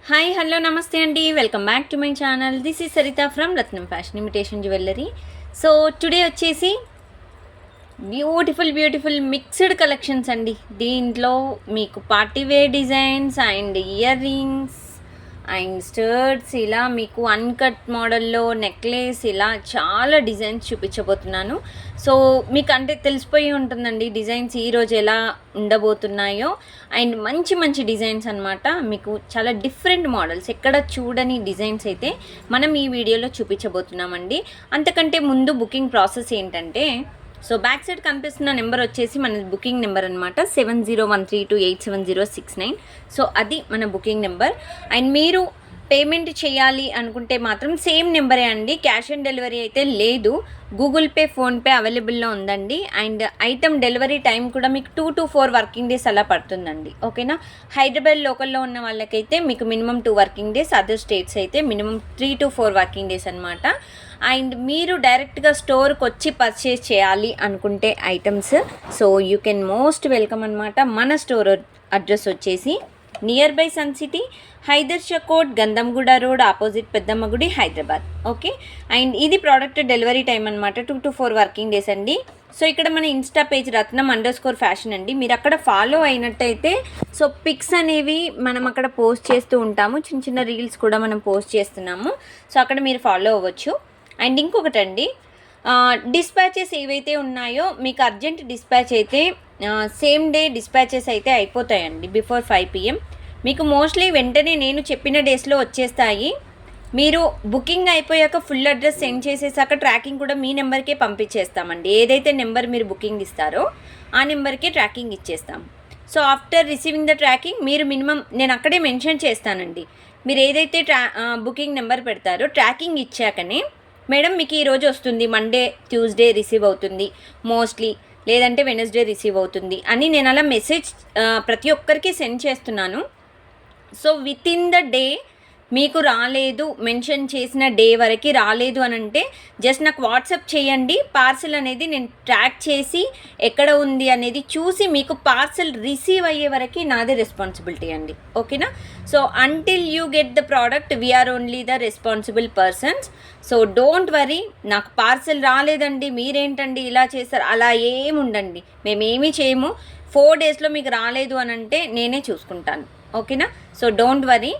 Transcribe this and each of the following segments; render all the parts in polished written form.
Hi hello నమస్తే అండి, welcome back to my channel. This is Saritha from Ratnam fashion imitation jewellery. So today వచ్చేసి beautiful mixed collections అండి. దీంట్లో మీకు party wear designs and ear rings and studs, ఇలా మీకు uncut మోడల్లో నెక్లెస్, ఇలా చాలా డిజైన్స్ చూపించబోతున్నాను. సో మీకు అంటే తెలిసిపోయి ఉంటుందండి డిజైన్స్ ఈరోజు ఎలా ఉండబోతున్నాయో. అండ్ మంచి డిజైన్స్ అనమాట. మీకు చాలా డిఫరెంట్ మోడల్స్, ఎక్కడ చూడని డిజైన్స్ అయితే మనం ఈ వీడియోలో చూపించబోతున్నామండి. అంతకంటే ముందు బుకింగ్ ప్రాసెస్ ఏంటంటే, సో బ్యాక్ సైడ్ కనిపిస్తున్న నెంబర్ వచ్చేసి మన బుకింగ్ నెంబర్ అనమాట, 7013287069. సో అది మన బుకింగ్ నెంబర్. అండ్ మీరు పేమెంట్ చేయాలి అనుకుంటే మాత్రం సేమ్ నెంబరే అండి, క్యాష్ ఆన్ డెలివరీ అయితే లేదు. గూగుల్ పే, ఫోన్పే అవైలబుల్లో ఉందండి. అండ్ ఐటమ్ డెలివరీ టైం కూడా మీకు 2 to 4 వర్కింగ్ డేస్ అలా పడుతుందండి. ఓకేనా. హైదరాబాద్ లోకల్లో ఉన్న వాళ్ళకైతే మీకు minimum 2 working days, other states అయితే మినిమం 3 to 4 వర్కింగ్ డేస్ అనమాట. అండ్ మీరు డైరెక్ట్గా స్టోర్కి వచ్చి పర్చేస్ చేయాలి అనుకుంటే items, so you can most welcome అనమాట. మన స్టోర్ అడ్రస్ వచ్చేసి near by Sun City, Hydershakote, Gandhamguda road, opposite Peddamma గుడి, హైదరాబాద్. ఓకే. అండ్ ఇది ప్రోడక్ట్ డెలివరీ టైం అనమాట, 2 to 4 వర్కింగ్ డేస్ అండి. సో ఇక్కడ మన ఇన్స్టా పేజ్ రత్నం_ఫ్యాషన్ అండి. మీరు అక్కడ ఫాలో అయినట్టయితే సో పిక్స్ అనేవి మనం అక్కడ పోస్ట్ చేస్తూ ఉంటాము, చిన్న రీల్స్ కూడా మనం పోస్ట్ చేస్తున్నాము. సో అక్కడ మీరు ఫాలో అవ్వచ్చు. అండ్ ఇంకొకటండి, డిస్పాచెస్ ఏవైతే ఉన్నాయో మీకు అర్జెంట్ డిస్పాచ్ అయితే సేమ్ డే డిస్పాచెస్ అయితే అయిపోతాయండి బిఫోర్ 5 PM. మీకు మోస్ట్లీ వెంటనే నేను చెప్పిన డేస్లో వచ్చేస్తాయి. మీరు బుకింగ్ అయిపోయాక ఫుల్ అడ్రస్ సెండ్ చేసేసాక ట్రాకింగ్ కూడా మీ నెంబర్కే పంపించేస్తామండి. ఏదైతే నెంబర్ మీరు బుకింగ్ ఇస్తారో ఆ నెంబర్కే ట్రాకింగ్ ఇచ్చేస్తాం. So after receiving the tracking మీరు మినిమం, నేను అక్కడే మెన్షన్ చేస్తానండి, మీరు ఏదైతే బుకింగ్ నెంబర్ పెడతారో ట్రాకింగ్ ఇచ్చాకనే మేడం మీకు ఈరోజు వస్తుంది, మండే ట్యూస్డే రిసీవ్ అవుతుంది మోస్ట్లీ, లేదంటే వెనస్డే రిసీవ్ అవుతుంది అని నేను అలా మెసేజ్ ప్రతి ఒక్కరికి సెండ్ చేస్తున్నాను. So with in the day మీకు రాలేదు, మెన్షన్ చేసిన డే వరకు రాలేదు అని అంటే జస్ట్ నాకు వాట్సాప్ చేయండి. పార్సల్ అనేది నేను ట్రాక్ చేసి ఎక్కడ ఉంది అనేది చూసి మీకు పార్సల్ రిసీవ్ అయ్యే వరకు నాదే రెస్పాన్సిబిలిటీ అండి. ఓకేనా. So until you get the product we are only the responsible persons. So don't worry, నాకు పార్సల్ రాలేదండి మీరేంటండి ఇలా చేస్తారు, అలా ఏముండండి, మేమేమీ చేయము. 4 daysలో మీకు రాలేదు అని అంటే నేనే చూసుకుంటాను. ఓకేనా. సో డోంట్ వరీ,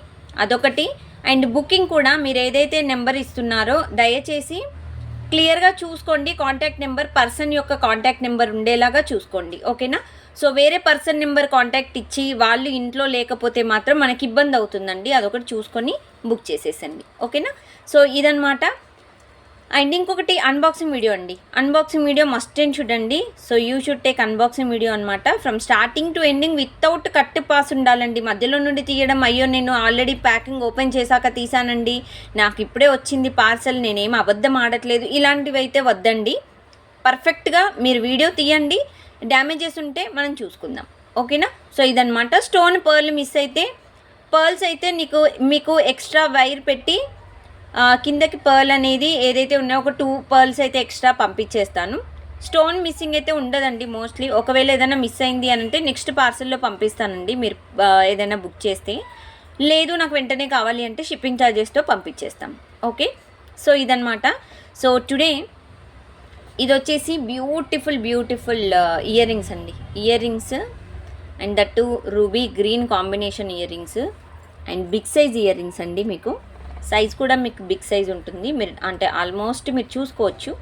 అదొకటి. అండ్ బుకింగ్ కూడా మీరు ఏదైతే నెంబర్ ఇస్తున్నారో దయచేసి క్లియర్గా చూసుకోండి. కాంటాక్ట్ నెంబర్, పర్సన్ యొక్క కాంటాక్ట్ నెంబర్ ఉండేలాగా చూసుకోండి. ఓకేనా. సో వేరే పర్సన్ నెంబర్ కాంటాక్ట్ ఇచ్చి వాళ్ళు ఇంట్లో లేకపోతే మాత్రం మనకి ఇబ్బంది అవుతుందండి, అదొకటి చూసుకొని బుక్ చేసేసండి. ఓకేనా. సో ఇదనమాట. అండ్ ఇంకొకటి అన్బాక్సింగ్ వీడియో అండి. Unboxing video must and should అండి. So you should take unboxing video అనమాట. From starting to ending without cut pause ఉండాలండి. మధ్యలో నుండి తీయడం, అయ్యో నేను ఆల్రెడీ ప్యాకింగ్ ఓపెన్ చేశాక తీసానండి, నాకు ఇప్పుడే వచ్చింది పార్సల్, నేనేం అబద్ధం ఆడట్లేదు, ఇలాంటివి అయితే వద్దండి. పర్ఫెక్ట్గా మీరు వీడియో తీయండి, డ్యామేజెస్ ఉంటే మనం చూసుకుందాం. ఓకేనా. సో ఇదనమాట. స్టోన్ పర్ల్ మిస్ అయితే, పర్ల్స్ అయితే మీకు ఎక్స్ట్రా వైర్ పెట్టి కిందకి పర్ల్ అనేది ఏదైతే ఉన్నాయో ఒక 2 pearls అయితే ఎక్స్ట్రా పంపించేస్తాను. స్టోన్ మిస్సింగ్ అయితే ఉండదండి మోస్ట్లీ. ఒకవేళ ఏదైనా మిస్ అయింది అని అంటే నెక్స్ట్ పార్సల్లో పంపిస్తానండి మీరు ఏదైనా బుక్ చేస్తే. లేదు నాకు వెంటనే కావాలి అంటే షిప్పింగ్ ఛార్జెస్తో పంపించేస్తాం. ఓకే. సో ఇదనమాట. సో టుడే ఇది వచ్చేసి బ్యూటిఫుల్ ఇయర్ రింగ్స్ అండి. Ear rings and that ruby green combination ear rings and big size ear rings అండి. మీకు సైజ్ కూడా మీకు బిగ్ సైజ్ ఉంటుంది. మీరు అంటే ఆల్మోస్ట్ మీరు చూసుకోవచ్చు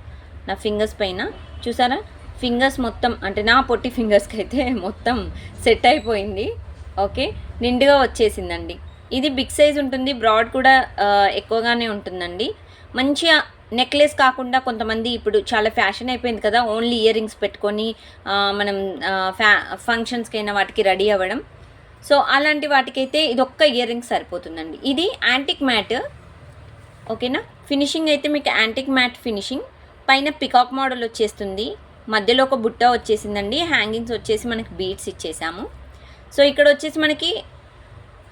నా ఫింగర్స్ పైన, చూసారా ఫింగర్స్ మొత్తం, అంటే నా పొట్టి ఫింగర్స్కి అయితే మొత్తం సెట్ అయిపోయింది. ఓకే. నిండుగా వచ్చేసిందండి. ఇది బిగ్ సైజ్ ఉంటుంది, బ్రాడ్ కూడా ఎక్కువగానే ఉంటుందండి. మంచిగా నెక్లెస్ కాకుండా కొంతమంది ఇప్పుడు చాలా ఫ్యాషన్ అయిపోయింది కదా, ఓన్లీ ఇయర్ రింగ్స్ పెట్టుకొని మనం ఫంక్షన్స్కైనా వాటికి రెడీ అవ్వడం. సో అలాంటి వాటికైతే ఇది ఒక్క ఇయర్ రింగ్ సరిపోతుందండి. ఇది యాంటిక్ మ్యాట్. ఓకేనా. ఫినిషింగ్ అయితే మీకు యాంటిక్ మ్యాట్ ఫినిషింగ్, పైన పికాక్ మోడల్ వచ్చేస్తుంది, మధ్యలో ఒక బుట్ట వచ్చేసిందండి, హ్యాంగింగ్స్ వచ్చేసి మనకి బీడ్స్ ఇచ్చేసాము. సో ఇక్కడ వచ్చేసి మనకి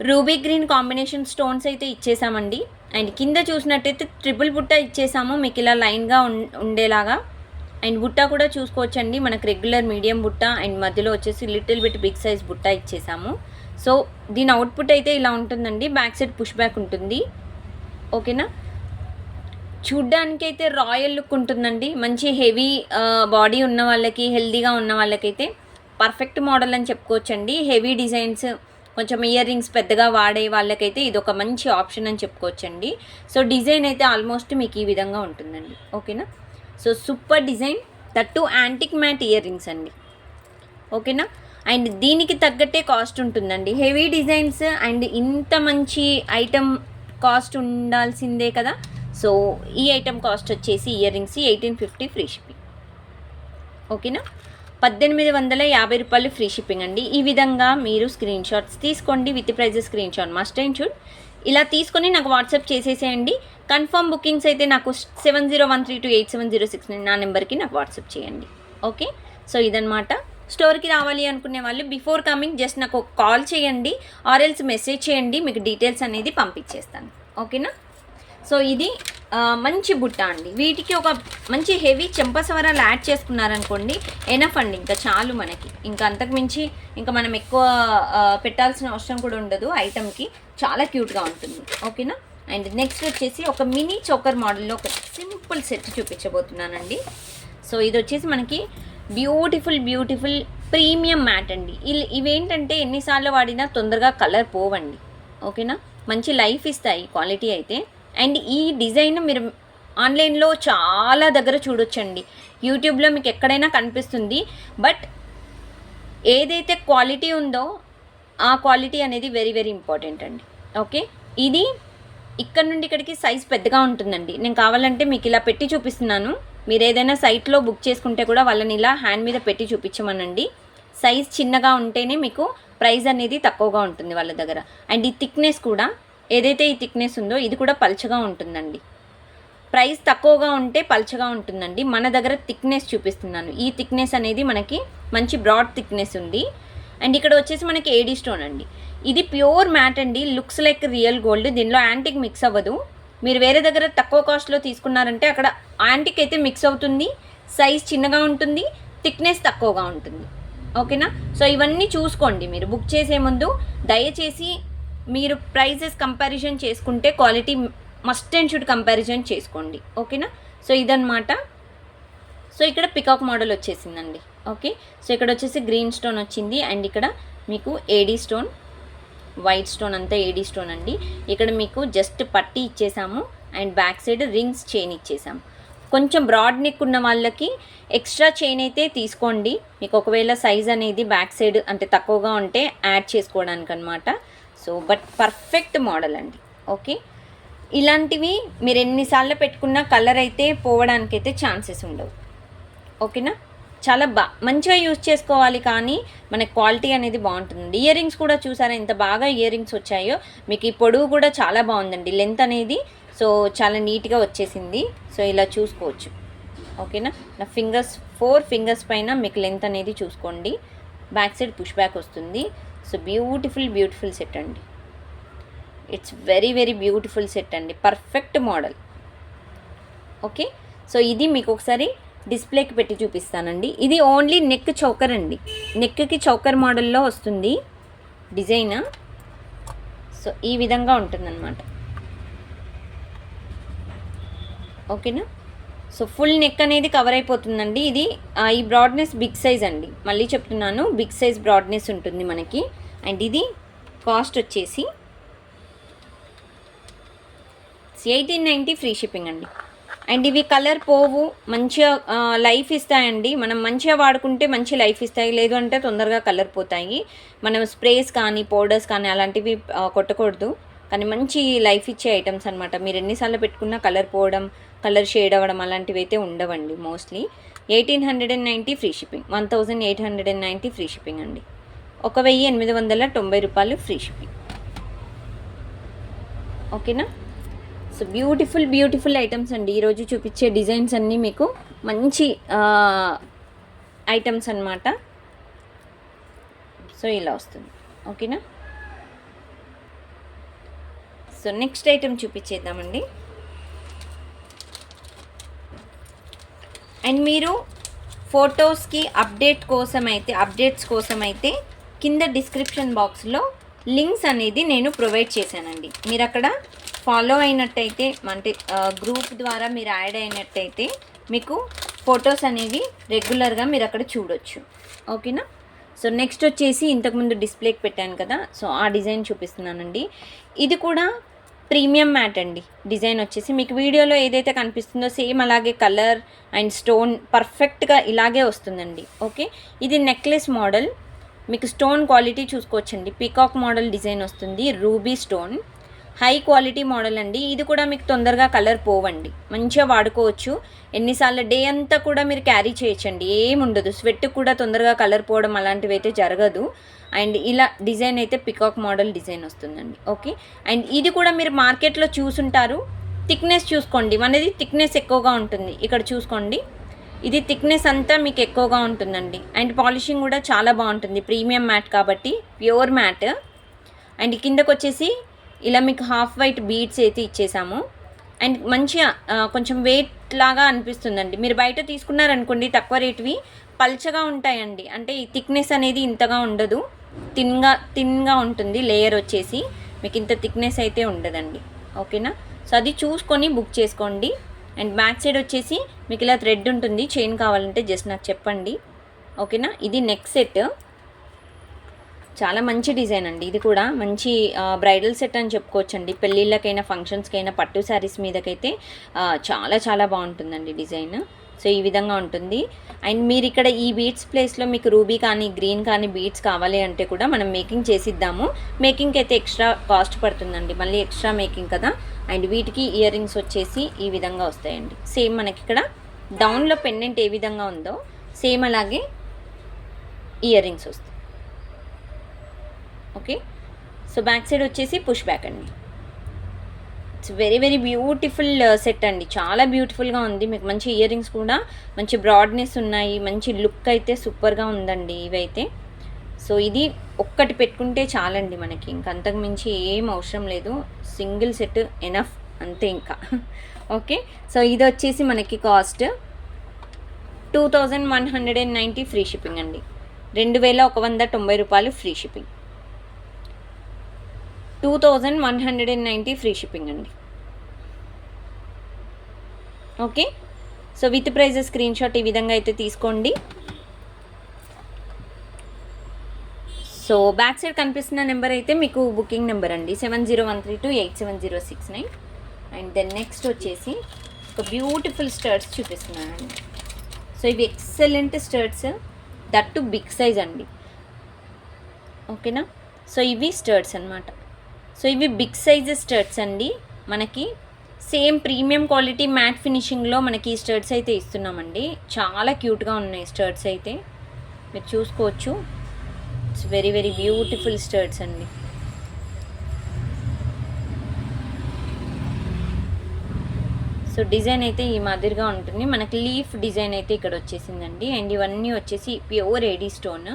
రూబీ గ్రీన్ కాంబినేషన్ స్టోన్స్ అయితే ఇచ్చేసామండి. అండ్ కింద చూసినట్టయితే ట్రిపుల్ బుట్ట ఇచ్చేసాము మీకు ఇలా లైన్గా ఉండేలాగా. అండ్ బుట్ట కూడా చూసుకోవచ్చండి, మనకు రెగ్యులర్ మీడియం బుట్ట అండ్ మధ్యలో వచ్చేసి లిటిల్ బిట్ బిగ్ సైజ్ బుట్ట ఇచ్చేసాము. సో దీని అవుట్పుట్ అయితే ఇలా ఉంటుందండి. బ్యాక్ సైడ్ పుష్ బ్యాక్ ఉంటుంది. ఓకేనా, చూడ్డానికైతే రాయల్ లుక్ ఉంటుందండి. మంచి హెవీ బాడీ ఉన్న వాళ్ళకి, హెల్దీగా ఉన్న వాళ్ళకైతే పర్ఫెక్ట్ మోడల్ అని చెప్పుకోవచ్చండి. హెవీ డిజైన్స్, కొంచెం ఇయర్ రింగ్స్ పెద్దగా వాడే వాళ్ళకైతే ఇది ఒక మంచి ఆప్షన్ అని చెప్పుకోవచ్చండి. సో డిజైన్ అయితే ఆల్మోస్ట్ మీకు ఈ విధంగా ఉంటుందండి. ఓకేనా, so super design, that antique mat ear rings అండి. ఓకేనా, అండ్ దీనికి తగ్గట్టే కాస్ట్ ఉంటుందండి. హెవీ డిజైన్స్ అండ్ ఇంత మంచి ఐటమ్ కాస్ట్ ఉండాల్సిందే కదా. సో ఈ ఐటమ్ కాస్ట్ వచ్చేసి ఇయర్ రింగ్స్ 1850 ఫ్రీ షిప్పింగ్. ఓకేనా, 1850 రూపాయలు ఫ్రీ షిప్పింగ్ అండి. ఈ విధంగా మీరు స్క్రీన్ షాట్స్ తీసుకోండి. With prices screen shot must and should ఇలా తీసుకొని నాకు వాట్సాప్ చేసేసేయండి. కన్ఫర్మ్ బుకింగ్స్ అయితే నాకు 7013287069 నా నెంబర్కి నాకు వాట్సాప్ చేయండి. ఓకే, సో ఇదనమాట. స్టోర్కి రావాలి అనుకునే వాళ్ళు బిఫోర్ కమింగ్ జస్ట్ నాకు ఒక కాల్ చేయండి, ఆర్ఎల్స్ మెసేజ్ చేయండి, మీకు డీటెయిల్స్ అనేది పంపించేస్తాను. ఓకేనా, సో ఇది మంచి బుట్ట అండి. వీటికి ఒక మంచి హెవీ చెంపసవరాలు యాడ్ చేసుకున్నారనుకోండి, ఎనఫ్ అండి, ఇంకా చాలు మనకి. ఇంకా అంతకుమించి ఇంకా మనం ఎక్కువ పెట్టాల్సిన అవసరం కూడా ఉండదు. ఐటమ్కి చాలా క్యూట్గా ఉంటుంది. ఓకేనా, అండ్ నెక్స్ట్ వచ్చేసి ఒక మినీ చోకర్ మోడల్లో ఒక సింపుల్ సెట్ చూపించబోతున్నానండి. సో ఇది వచ్చేసి మనకి బ్యూటిఫుల్ ప్రీమియం మ్యాట్ అండి. ఇవేంటంటే ఎన్నిసార్లు వాడినా తొందరగా కలర్ పోవండి. ఓకేనా, మంచి లైఫ్ ఇస్తాయి క్వాలిటీ అయితే. అండ్ ఈ డిజైన్ మీరు ఆన్లైన్లో చాలా దగ్గర చూడొచ్చండి, యూట్యూబ్లో మీకు ఎక్కడైనా కనిపిస్తుంది. బట్ ఏదైతే క్వాలిటీ ఉందో ఆ క్వాలిటీ అనేది వెరీ వెరీ ఇంపార్టెంట్ అండి. ఓకే, ఇది ఇక్కడ నుండి ఇక్కడికి సైజ్ పెద్దగా ఉంటుందండి. నేను కావాలంటే మీకు ఇలా పెట్టి చూపిస్తున్నాను. మీరు ఏదైనా సైట్లో బుక్ చేసుకుంటే కూడా వాళ్ళని ఇలా హ్యాండ్ మీద పెట్టి చూపించమనండి. సైజ్ చిన్నగా ఉంటేనే మీకు ప్రైస్ అనేది తక్కువగా ఉంటుంది వాళ్ళ దగ్గర. అండ్ ఈ థిక్నెస్ కూడా, ఏదైతే ఈ థిక్నెస్ ఉందో ఇది కూడా పల్చగా ఉంటుందండి. ప్రైస్ తక్కువగా ఉంటే పల్చగా ఉంటుందండి. మన దగ్గర థిక్నెస్ చూపిస్తున్నాను. ఈ థిక్నెస్ అనేది మనకి మంచి బ్రాడ్ థిక్నెస్ ఉంది. అండ్ ఇక్కడ వచ్చేసి మనకి ఏడీ స్టోన్ అండి. ఇది ప్యూర్ మ్యాట్ అండి, లుక్స్ లైక్ రియల్ గోల్డ్. దీనిలో యాంటిక్ మిక్స్ అవ్వదు. మీరు వేరే దగ్గర తక్కువ కాస్ట్లో తీసుకున్నారంటే అక్కడ యాంటిక్ అయితే మిక్స్ అవుతుంది, సైజ్ చిన్నగా ఉంటుంది, థిక్నెస్ తక్కువగా ఉంటుంది. ఓకేనా, సో ఇవన్నీ చూసుకోండి మీరు బుక్ చేసే ముందు. దయచేసి మీరు ప్రైజెస్ కంపారిజన్ చేసుకుంటే quality must and should comparison చేసుకోండి. ఓకేనా, సో ఇదన్నమాట. సో ఇక్కడ పికాక్ మోడల్ వచ్చేసిందండి. ఓకే, సో ఇక్కడ వచ్చేసి గ్రీన్ స్టోన్ వచ్చింది. అండ్ ఇక్కడ మీకు ఏడీ స్టోన్, వైట్ స్టోన్ అంతా ఏడీ స్టోన్ అండి. ఇక్కడ మీకు జస్ట్ పట్టి ఇచ్చేసాము and back side rings chain ఇచ్చేసాము. కొంచెం బ్రాడ్ నెక్ ఉన్న వాళ్ళకి ఎక్స్ట్రా చైన్ అయితే తీసుకోండి. మీకు ఒకవేళ సైజ్ అనేది బ్యాక్ సైడ్ అంటే తక్కువగా ఉంటే యాడ్ చేసుకోవడానికి అనమాట. సో బట్ పర్ఫెక్ట్ మోడల్ అండి. ఓకే, ఇలాంటివి మీరు ఎన్నిసార్లు పెట్టుకున్నా కలర్ అయితే పోవడానికైతే ఛాన్సెస్ ఉండవు. ఓకేనా, చాలా మంచిగా యూజ్ చేసుకోవాలి, కానీ మన క్వాలిటీ అనేది బాగుంటుంది. ఇయర్ రింగ్స్ కూడా చూసారా ఎంత బాగా ఇయర్ రింగ్స్ వచ్చాయో. మీకు ఈ పొడవు కూడా చాలా బాగుందండి, లెంత్ అనేది. సో చాలా నీట్గా వచ్చేసింది. సో ఇలా చూసుకోవచ్చు. ఓకేనా, నా 4 ఫింగర్స్ పైన మీకు లెంత్ అనేది చూసుకోండి. బ్యాక్ సైడ్ పుష్ బ్యాక్ వస్తుంది. సో బ్యూటిఫుల్ సెట్ అండి. It's very very beautiful set అండి, పర్ఫెక్ట్ మోడల్. ఓకే, సో ఇది మీకు ఒకసారి డిస్ప్లేకి పెట్టి చూపిస్తానండి. ఇది ఓన్లీ నెక్ చౌకర్ అండి, నెక్కి చౌకర్ మోడల్లో వస్తుంది డిజైన్. సో ఈ విధంగా ఉంటుందన్నమాట. ఓకేనా, సో ఫుల్ నెక్ అనేది కవర్ అయిపోతుందండి. ఇది ఈ బ్రాడ్నెస్ బిగ్ సైజ్ అండి, మళ్ళీ చెప్తున్నాను, బిగ్ సైజ్ బ్రాడ్నెస్ ఉంటుంది మనకి. అండ్ ఇది కాస్ట్ వచ్చేసి 1890 ఫ్రీ షిప్పింగ్ అండి. అండ్ ఇవి కలర్ పోవు, మంచిగా లైఫ్ ఇస్తాయండి. మనం మంచిగా వాడుకుంటే మంచి లైఫ్ ఇస్తాయి, లేదు అంటే తొందరగా కలర్ పోతాయి. మనం స్ప్రేస్ కానీ పౌడర్స్ కానీ అలాంటివి కొట్టకూడదు, కానీ మంచి లైఫ్ ఇచ్చే ఐటమ్స్ అనమాట. మీరు ఎన్నిసార్లు పెట్టుకున్నా కలర్ పోవడం, కలర్ షేడ్ అవ్వడం అలాంటివి అయితే ఉండవండి mostly. 1890 free shipping, 1890 free shipping అండి. 1890 రూపాయలు ఫ్రీ షిప్పింగ్. ఓకేనా, సో బ్యూటిఫుల్ ఐటమ్స్ అండి. ఈరోజు చూపించే డిజైన్స్ అన్నీ మీకు మంచి ఐటమ్స్ అన్నమాట. సో ఇలా వస్తుంది. ఓకేనా, సో నెక్స్ట్ ఐటమ్ చూపించేద్దామండి. అండ్ మీరు ఫొటోస్కి అప్డేట్స్ కోసం అయితే కింద డిస్క్రిప్షన్ బాక్స్లో లింక్స్ అనేది నేను ప్రొవైడ్ చేశానండి. మీరు అక్కడ ఫాలో అయినట్టయితే అంటే గ్రూప్ ద్వారా మీరు యాడ్ అయినట్టయితే మీకు ఫొటోస్ అనేవి రెగ్యులర్గా మీరు అక్కడ చూడొచ్చు. ఓకేనా. సో నెక్స్ట్ వచ్చేసి ఇంతకుముందు డిస్ప్లేకి పెట్టాను కదా, సో ఆ డిజైన్ చూపిస్తున్నానండి. ఇది కూడా ప్రీమియం మ్యాట్ అండి. డిజైన్ వచ్చేసి మీకు వీడియోలో ఏదైతే కనిపిస్తుందో సేమ్ అలాగే కలర్ అండ్ స్టోన్ పర్ఫెక్ట్గా ఇలాగే వస్తుందండి. ఓకే, ఇది నెక్లెస్ మోడల్. మీకు స్టోన్ క్వాలిటీ చూసుకోవచ్చండి. పీకాక్ మోడల్ డిజైన్ వస్తుంది, ruby stone, high quality model అండి. ఇది కూడా మీకు తొందరగా కలర్ పోవండి, మంచిగా వాడుకోవచ్చు. ఎన్నిసార్లు డే అంతా కూడా మీరు క్యారీ చేయొచ్చండి, ఏముండదు. స్వెట్ కూడా తొందరగా కలర్ పోవడం అలాంటివి అయితే జరగదు. అండ్ ఇలా డిజైన్ అయితే పికాక్ మోడల్ డిజైన్ వస్తుందండి. ఓకే, అండ్ ఇది కూడా మీరు మార్కెట్లో చూసుంటారు. థిక్నెస్ చూసుకోండి, మనది థిక్నెస్ ఎక్కువగా ఉంటుంది. ఇక్కడ చూసుకోండి, ఇది థిక్నెస్ అంతా మీకు ఎక్కువగా ఉంటుందండి. అండ్ పాలిషింగ్ కూడా చాలా బాగుంటుంది, ప్రీమియం మ్యాట్ కాబట్టి ప్యూర్ మ్యాట్. అండ్ కిందకు వచ్చేసి ఇలా మీకు హాఫ్ వైట్ బీడ్స్ అయితే ఇచ్చేసాము. అండ్ మంచిగా కొంచెం వెయిట్ లాగా అనిపిస్తుందండి. మీరు బయట తీసుకున్నారనుకోండి తక్కువ రేటువి పల్చగా ఉంటాయండి, అంటే ఈ థిక్నెస్ అనేది ఇంతగా ఉండదు, థిన్గా ఉంటుంది. లేయర్ వచ్చేసి మీకు ఇంత థిక్నెస్ అయితే ఉండదండి. ఓకేనా. సో అది చూసుకొని బుక్ చేసుకోండి. అండ్ బ్యాక్ సైడ్ వచ్చేసి మీకు ఇలా థ్రెడ్ ఉంటుంది. చైన్ కావాలంటే జస్ట్ నాకు చెప్పండి. ఓకేనా. ఇది నెక్ సెట్, చాలా మంచి డిజైన్ అండి. ఇది కూడా మంచి బ్రైడల్ సెట్ అని చెప్పుకోవచ్చండి. పెళ్ళిళ్ళకైనా ఫంక్షన్స్కైనా పట్టు శారీస్ మీదకైతే చాలా చాలా బాగుంటుందండి డిజైన్. సో ఈ విధంగా ఉంటుంది. అండ్ మీరు ఇక్కడ ఈ బీడ్స్ ప్లేస్లో మీకు రూబీ కానీ గ్రీన్ కానీ బీడ్స్ కావాలి అంటే కూడా మనం మేకింగ్ చేసిద్దాము. మేకింగ్కి అయితే ఎక్స్ట్రా కాస్ట్ పడుతుందండి, మళ్ళీ ఎక్స్ట్రా మేకింగ్ కదా. అండ్ వీటికి ఇయర్ రింగ్స్ వచ్చేసి ఈ విధంగా వస్తాయండి. సేమ్ మనకి ఇక్కడ డౌన్లో పెండెంట్ ఏ విధంగా ఉందో సేమ్ అలాగే ఇయర్ రింగ్స్ వస్తాయి. ఓకే, సో బ్యాక్ సైడ్ వచ్చేసి పుష్ బ్యాక్ అండి. It's very very beautiful set అండి, చాలా బ్యూటిఫుల్గా ఉంది. మీకు మంచి ఇయర్ రింగ్స్ కూడా మంచి బ్రాడ్నెస్ ఉన్నాయి, మంచి లుక్ అయితే సూపర్గా ఉందండి ఇవైతే. సో ఇది ఒక్కటి పెట్టుకుంటే చాలండి మనకి, ఇంక అంతకు మించి ఏం అవసరం లేదు. సింగిల్ సెట్ ఎనఫ్ అంతే ఇంకా. ఓకే, సో ఇది వచ్చేసి మనకి కాస్ట్ 2190 ఫ్రీ షిప్పింగ్ అండి. 2190 రూపాయలు ఫ్రీ షిప్పింగ్. 2190 ఫ్రీ షిప్పింగ్ అండి. Okay, so with price screen shot ఈ విధంగా అయితే తీసుకోండి. సో బ్యాక్ సైడ్ కనిపిస్తున్న నెంబర్ అయితే మీకు బుకింగ్ నెంబర్ అండి, 7013287069. అండ్ దెన్ నెక్స్ట్ వచ్చేసి ఒక బ్యూటిఫుల్ స్టర్ట్స్ చూపిస్తున్నానండి. సో ఇవి excellent studs, that to big size అండి. ఓకేనా. సో ఇవి స్టర్ట్స్ అనమాట. సో ఇవి బిగ్ సైజ్ స్టర్ట్స్ అండి. మనకి సేమ్ ప్రీమియం క్వాలిటీ మ్యాట్ ఫినిషింగ్లో మనకి ఈ స్టర్ట్స్ అయితే ఇస్తున్నామండి. చాలా క్యూట్గా ఉన్నాయి స్టర్ట్స్ అయితే, మీరు చూసుకోవచ్చు. ఇట్స్ వెరీ వెరీ బ్యూటిఫుల్ స్టర్ట్స్ అండి. సో డిజైన్ అయితే ఈ మాదిరిగా ఉంటుంది. మనకి లీఫ్ డిజైన్ అయితే ఇక్కడ వచ్చేసిందండి. అండ్ ఇవన్నీ వచ్చేసి ప్యూర్ ఏడీ స్టోన్,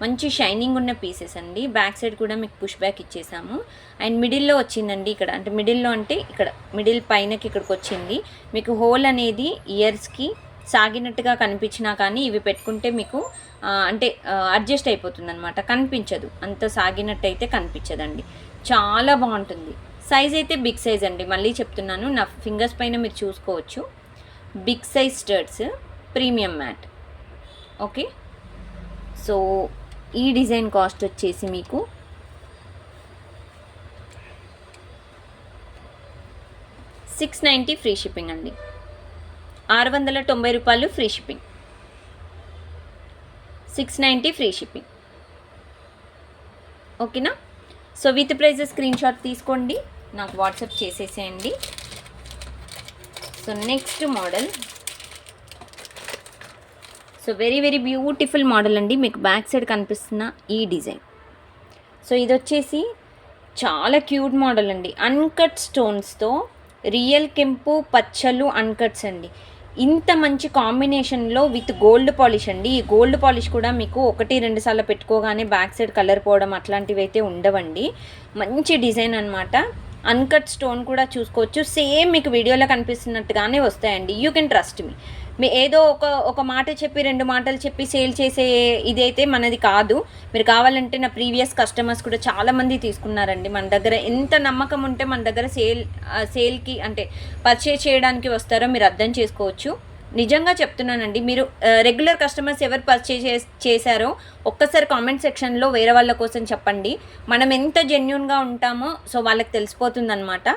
మంచి షైనింగ్ ఉన్న పీసెస్ అండి. బ్యాక్ సైడ్ కూడా మీకు పుష్ బ్యాక్ ఇచ్చేసాము. అండ్ మిడిల్లో వచ్చిందండి ఇక్కడ, అంటే మిడిల్లో అంటే ఇక్కడ మిడిల్ పైనకి ఇక్కడికి వచ్చింది. మీకు హోల్ అనేది ఇయర్స్కి సాగినట్టుగా కనిపించినా కానీ ఇవి పెట్టుకుంటే మీకు అంటే అడ్జస్ట్ అయిపోతుంది అనమాట, కనిపించదు. అంత సాగినట్టు అయితే కనిపించదండి, చాలా బాగుంటుంది. సైజ్ అయితే బిగ్ సైజ్ అండి, మళ్ళీ చెప్తున్నాను, నా ఫింగర్స్ పైన మీరు చూసుకోవచ్చు. Big size studs, premium matte. Okay, so ఈ డిజైన్ కాస్ట్ వచ్చేసి మీకు 690 ఫ్రీ షిప్పింగ్ అండి. 690 రూపాయలు ఫ్రీ షిప్పింగ్, 690 ఫ్రీ షిప్పింగ్. ఓకేనా. So with price screen shot తీసుకోండి, నాకు వాట్సాప్ చేసేసేయండి. So next model, so very very beautiful model అండి. మీకు బ్యాక్ సైడ్ కనిపిస్తున్న ఈ డిజైన్, సో ఇది వచ్చేసి చాలా క్యూట్ మోడల్ అండి. అన్కట్ స్టోన్స్తో రియల్ కెంపు పచ్చలు అన్కట్స్ అండి. ఇంత మంచి కాంబినేషన్లో విత్ గోల్డ్ పాలిష్ అండి. ఈ గోల్డ్ పాలిష్ కూడా మీకు 1-2 సార్లు పెట్టుకోగానే బ్యాక్ సైడ్ కలర్ పోవడం అట్లాంటివి అయితే ఉండవండి. మంచి డిజైన్ అనమాట. అన్కట్ స్టోన్ కూడా చూసుకోవచ్చు, సేమ్ మీకు వీడియోలో కనిపిస్తున్నట్టుగానే వస్తాయండి. యూ కెన్ ట్రస్ట్ మీ. ఏదో ఒక మాట చెప్పి 2 మాటలు చెప్పి సేల్ చేసే ఇదైతే మనది కాదు. మీరు కావాలంటే నా ప్రీవియస్ కస్టమర్స్ కూడా చాలామంది తీసుకున్నారండి. మన దగ్గర ఎంత నమ్మకం ఉంటే మన దగ్గర సేల్కి అంటే పర్చేజ్ చేయడానికి వస్తారో మీరు అర్థం చేసుకోవచ్చు. నిజంగా చెప్తున్నానండి. మీరు రెగ్యులర్ కస్టమర్స్ ఎవరు పర్చేజ్ చేశారో ఒక్కసారి కామెంట్ సెక్షన్లో వేరే వాళ్ళ కోసం చెప్పండి. మనం ఎంత జెన్యూన్గా ఉంటామో సో వాళ్ళకి తెలిసిపోతుందన్నమాట.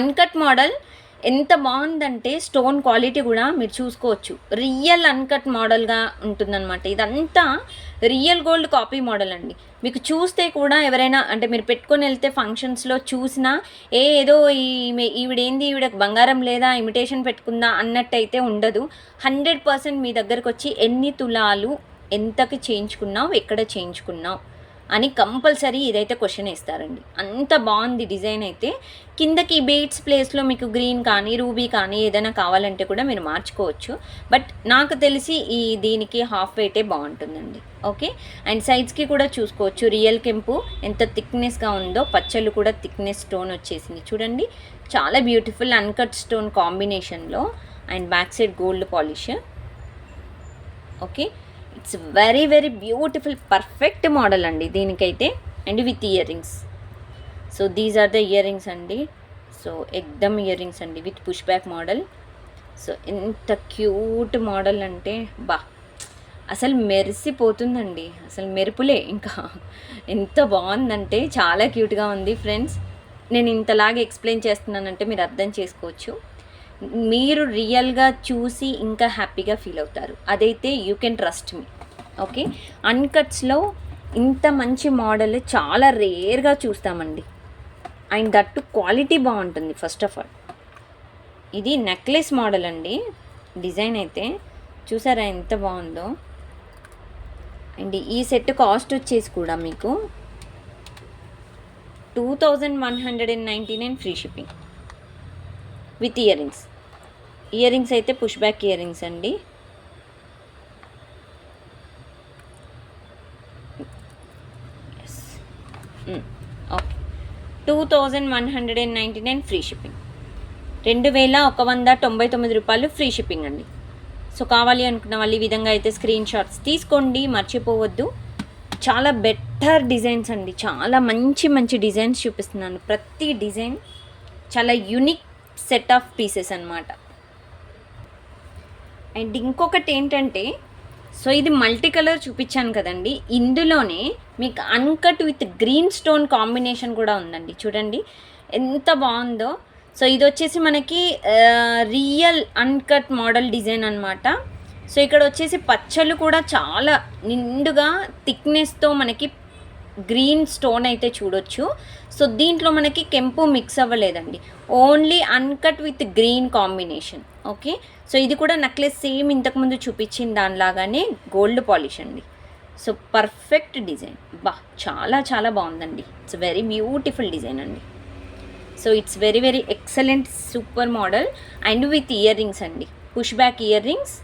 అన్కట్ మోడల్ ఎంత బాగుందంటే స్టోన్ క్వాలిటీ కూడా మీరు చూసుకోవచ్చు. రియల్ అన్కట్ మోడల్గా ఉంటుందన్నమాట. ఇదంతా రియల్ గోల్డ్ కాపీ మోడల్ అండి. మీకు చూస్తే కూడా ఎవరైనా అంటే మీరు పెట్టుకొని వెళ్తే ఫంక్షన్స్లో చూసినా ఏదో ఈవిడకి బంగారం లేదా ఇమిటేషన్ పెట్టుకుందా అన్నట్టయితే ఉండదు. 100% మీ దగ్గరకు వచ్చి ఎన్ని తులాలు ఎంతకి చేయించుకున్నావు, ఎక్కడ చేయించుకున్నావు అని కంపల్సరీ ఇదైతే క్వశ్చన్ ఇస్తారండి. అంత బాగుంది డిజైన్ అయితే. కిందకి బీడ్స్ ప్లేస్లో మీకు గ్రీన్ కానీ రూబీ కానీ ఏదైనా కావాలంటే కూడా మీరు మార్చుకోవచ్చు. బట్ నాకు తెలిసి దీనికి హాఫ్ వెయిటే బాగుంటుందండి. ఓకే, అండ్ సైడ్స్కి కూడా చూసుకోవచ్చు. రియల్ కెంపు ఎంత థిక్నెస్గా ఉందో, పచ్చళ్ళు కూడా థిక్నెస్ స్టోన్ వచ్చేసింది చూడండి. చాలా బ్యూటిఫుల్ అన్కట్ స్టోన్ కాంబినేషన్లో and back side gold polish. Okay, it's very very beautiful perfect model అండి దీనికైతే. And with ear rings. So these are the ear rings అండి. సో ఎక్దమ్ ఇయర్ రింగ్స్ అండి with push back model. So ఎంత cute model అంటే అసలు మెరిసిపోతుందండి. అసలు మెరుపులే ఇంకా. ఎంత బాగుందంటే చాలా క్యూట్గా ఉంది ఫ్రెండ్స్. నేను ఇంతలాగా ఎక్స్ప్లెయిన్ చేస్తున్నానంటే మీరు అర్థం చేసుకోవచ్చు. మీరు రియల్గా చూసి ఇంకా హ్యాపీగా ఫీల్ అవుతారు. అదైతే you can trust me. Okay, అన్కట్స్లో ఇంత మంచి మోడల్ చాలా రేర్గా చూస్తామండి. అండ్ దట్టు క్వాలిటీ బాగుంటుంది. ఫస్ట్ ఆఫ్ ఆల్ ఇది నెక్లెస్ మోడల్ అండి. డిజైన్ అయితే చూసారా ఎంత బాగుందో. అండ్ ఈ సెట్ కాస్ట్ వచ్చేసి కూడా మీకు 2199 free shipping with ear rings. Ear rings అయితే పుష్ బ్యాక్ ఇయర్ రింగ్స్ అండి. Okay, 2199 free shipping. 2199 రూపాయలు ఫ్రీ షిప్పింగ్ అండి. సో కావాలి అనుకున్న వాళ్ళు ఈ విధంగా అయితే స్క్రీన్ షాట్స్ తీసుకోండి, మర్చిపోవద్దు. చాలా బెటర్ డిజైన్స్ అండి. చాలా మంచి మంచి డిజైన్స్ చూపిస్తున్నాను. ప్రతి డిజైన్ చాలా యూనిక్ సెట్ ఆఫ్ పీసెస్ అన్నమాట. అండ్ ఇంకొకటి ఏంటంటే, సో ఇది మల్టీ కలర్ చూపించాను కదండి, ఇందులోనే మీకు uncut with green stone combination కూడా ఉందండి. చూడండి ఎంత బాగుందో. సో ఇది వచ్చేసి మనకి రియల్ అన్కట్ మోడల్ డిజైన్ అనమాట. సో ఇక్కడ వచ్చేసి పచ్చళ్ళు కూడా చాలా నిండుగా థిక్నెస్తో మనకి గ్రీన్ స్టోన్ అయితే చూడొచ్చు. సో దీంట్లో మనకి కెంపు మిక్స్ అవ్వలేదండి, only uncut with green combination. Okay, so ఇది కూడా నెక్లెస్ సేమ్ ఇంతకుముందు చూపించిన దానిలాగానే గోల్డ్ పాలిష్ అండి. So perfect design. చాలా చాలా బాగుందండి. ఇట్స్ వెరీ బ్యూటిఫుల్ డిజైన్ అండి. So it's very very excellent super model and with ear rings అండి, push back ear rings.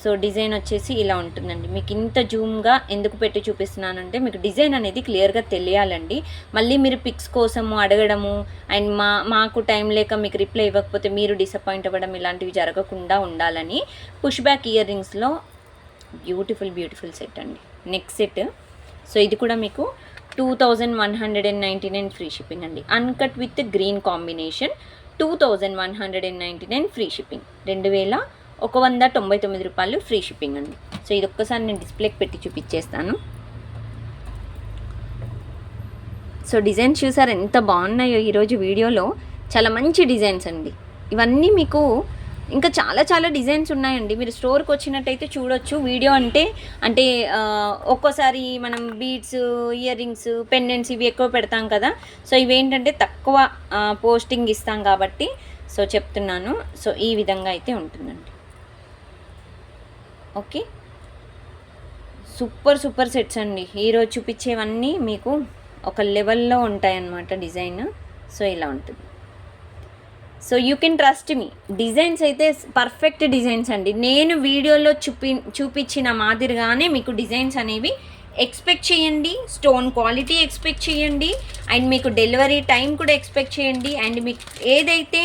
So design వచ్చేసి ఇలా ఉంటుందండి. మీకు ఇంత జూమ్గా ఎందుకు పెట్టి చూపిస్తున్నానంటే మీకు డిజైన్ అనేది క్లియర్గా తెలియాలండి. మళ్ళీ మీరు పిక్స్ కోసము అడగడము అండ్ మాకు టైం లేక మీకు రిప్లై ఇవ్వకపోతే మీరు డిసప్పాయింట్ అవ్వడం ఇలాంటివి జరగకుండా ఉండాలని పుష్ బ్యాక్ ఇయర్ రింగ్స్లో బ్యూటిఫుల్ బ్యూటిఫుల్ సెట్ అండి. Next set. సో ఇది కూడా మీకు 2199 ఫ్రీ షిప్పింగ్ అండి. Uncut with green combination 2199 free shipping. 2199 రూపాయలు ఫ్రీ షిప్పింగ్ అండి. సో ఇది ఒక్కసారి నేను డిస్ప్లేకి పెట్టి చూపించేస్తాను. సో డిజైన్స్ చూసారు ఎంత బాగున్నాయో ఈరోజు వీడియోలో. చాలా మంచి డిజైన్స్ అండి ఇవన్నీ. మీకు ఇంకా చాలా చాలా డిజైన్స్ ఉన్నాయండి. మీరు స్టోర్కి వచ్చినట్టయితే చూడొచ్చు. వీడియో అంటే ఒక్కోసారి మనం బీడ్స్, ఇయర్ రింగ్స్, పెండెంట్స్ ఇవి ఎక్కువ పెడతాం కదా. సో ఇవేంటంటే తక్కువ పోస్టింగ్ ఇస్తాం కాబట్టి సో చెప్తున్నాను. సో ఈ విధంగా అయితే ఉంటుందండి. ఓకే, సూపర్ సూపర్ సెట్స్ అండి. ఈరోజు చూపించేవన్నీ మీకు ఒక లెవెల్లో ఉంటాయన్నమాట డిజైన్. సో ఇలా ఉంటుంది. So you can trust me. Designs అయితే పర్ఫెక్ట్ డిజైన్స్ అండి. నేను వీడియోలో చూపించిన మాదిరిగానే మీకు డిజైన్స్ అనేవి ఎక్స్పెక్ట్ చేయండి. స్టోన్ క్వాలిటీ ఎక్స్పెక్ట్ చేయండి అండ్ మీకు డెలివరీ టైం కూడా ఎక్స్పెక్ట్ చేయండి. అండ్ మీకు ఏదైతే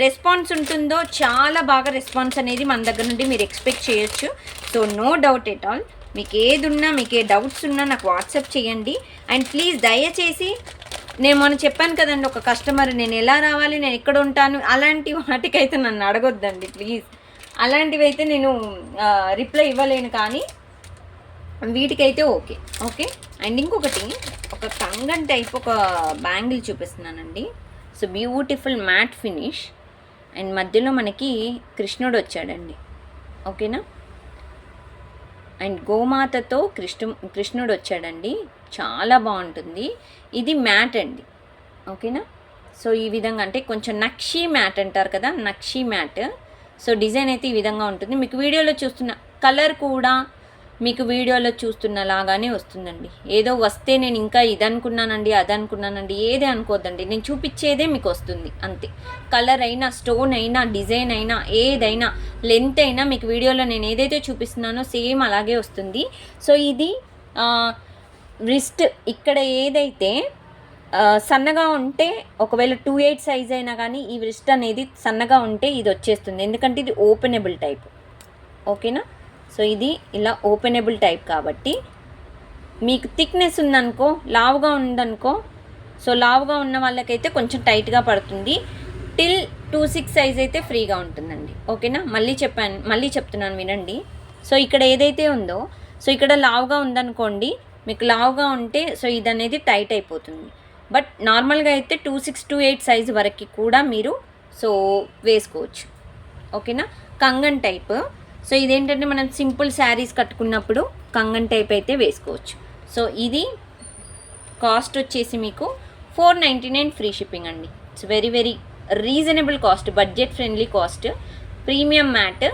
రెస్పాన్స్ ఉంటుందో చాలా బాగా రెస్పాన్స్ అనేది మన దగ్గర నుండి మీరు ఎక్స్పెక్ట్ చేయొచ్చు. So no doubt at all, మీకు ఏది ఉన్నా, మీకు ఏ డౌట్స్ ఉన్నా నాకు వాట్సాప్ చేయండి. అండ్ ప్లీజ్ దయచేసి, నేను మొన్న చెప్పాను కదండి, ఒక కస్టమర్ నేను ఎలా రావాలి, నేను ఎక్కడ ఉంటాను, అలాంటి వాటికైతే నన్ను అడగొద్దండి ప్లీజ్. అలాంటివి అయితే నేను రిప్లై ఇవ్వలేను, కానీ వీటికైతే ఓకే. ఓకే. అండ్ ఇంకొకటి, ఒక కంగన్ టైప్ ఒక బ్యాంగిల్ చూపిస్తున్నానండి. So beautiful mat finish, and మధ్యలో మనకి కృష్ణుడు వచ్చాడండి. ఓకేనా. అండ్ గోమాతతో కృష్ణుడు వచ్చాడండి, చాలా బాగుంటుంది. ఇది మ్యాట్ అండి. ఓకేనా. సో ఈ విధంగా, అంటే కొంచెం నక్షీ మ్యాట్ అంటారు కదా, నక్షీ మ్యాట్. సో డిజైన్ అయితే ఈ విధంగా ఉంటుంది. మీకు వీడియోలో చూస్తున్న కలర్ కూడా మీకు వీడియోలో చూస్తున్నలాగానే వస్తుందండి. ఏదో వస్తే నేను ఇంకా ఇది అనుకున్నానండి, అది అనుకున్నానండి, ఏదే అనుకోద్దండి, నేను చూపించేదే మీకు వస్తుంది అంతే. కలర్ అయినా, స్టోన్ అయినా, డిజైన్ అయినా, ఏదైనా, లెంత్ అయినా మీకు వీడియోలో నేను ఏదైతే చూపిస్తున్నానో సేమ్ అలాగే వస్తుంది. సో ఇది రిస్ట్ ఇక్కడ ఏదైతే సన్నగా ఉంటే, ఒకవేళ 2/8 సైజ్ అయినా కానీ ఈ రిస్ట్ అనేది సన్నగా ఉంటే ఇది వచ్చేస్తుంది, ఎందుకంటే ఇది ఓపెనబుల్ టైప్. ఓకేనా. సో ఇది ఇలా ఓపెనబుల్ టైప్ కాబట్టి మీకు థిక్నెస్ ఉందనుకో, లావుగా ఉందనుకో, సో లావుగా ఉన్న వాళ్ళకైతే కొంచెం టైట్గా పడుతుంది. టిల్ 2/6 సైజ్ అయితే ఫ్రీగా ఉంటుందండి. ఓకేనా. మళ్ళీ చెప్తున్నాను వినండి. సో ఇక్కడ ఏదైతే ఉందో, సో ఇక్కడ లావుగా ఉందనుకోండి, మీకు లావుగా ఉంటే సో ఇది అనేది టైట్ అయిపోతుంది. బట్ నార్మల్గా అయితే 2/6 to 8 సైజు వరకు కూడా మీరు సో వేసుకోవచ్చు. ఓకేనా. Kangen type. సో ఇదేంటంటే మనం సింపుల్ శారీస్ కట్టుకున్నప్పుడు కంగన్ టైప్ అయితే వేసుకోవచ్చు. సో ఇది కాస్ట్ వచ్చేసి మీకు 499 ఫ్రీ షిప్పింగ్ అండి. It's very very reasonable cost, budget friendly cost. Premium matte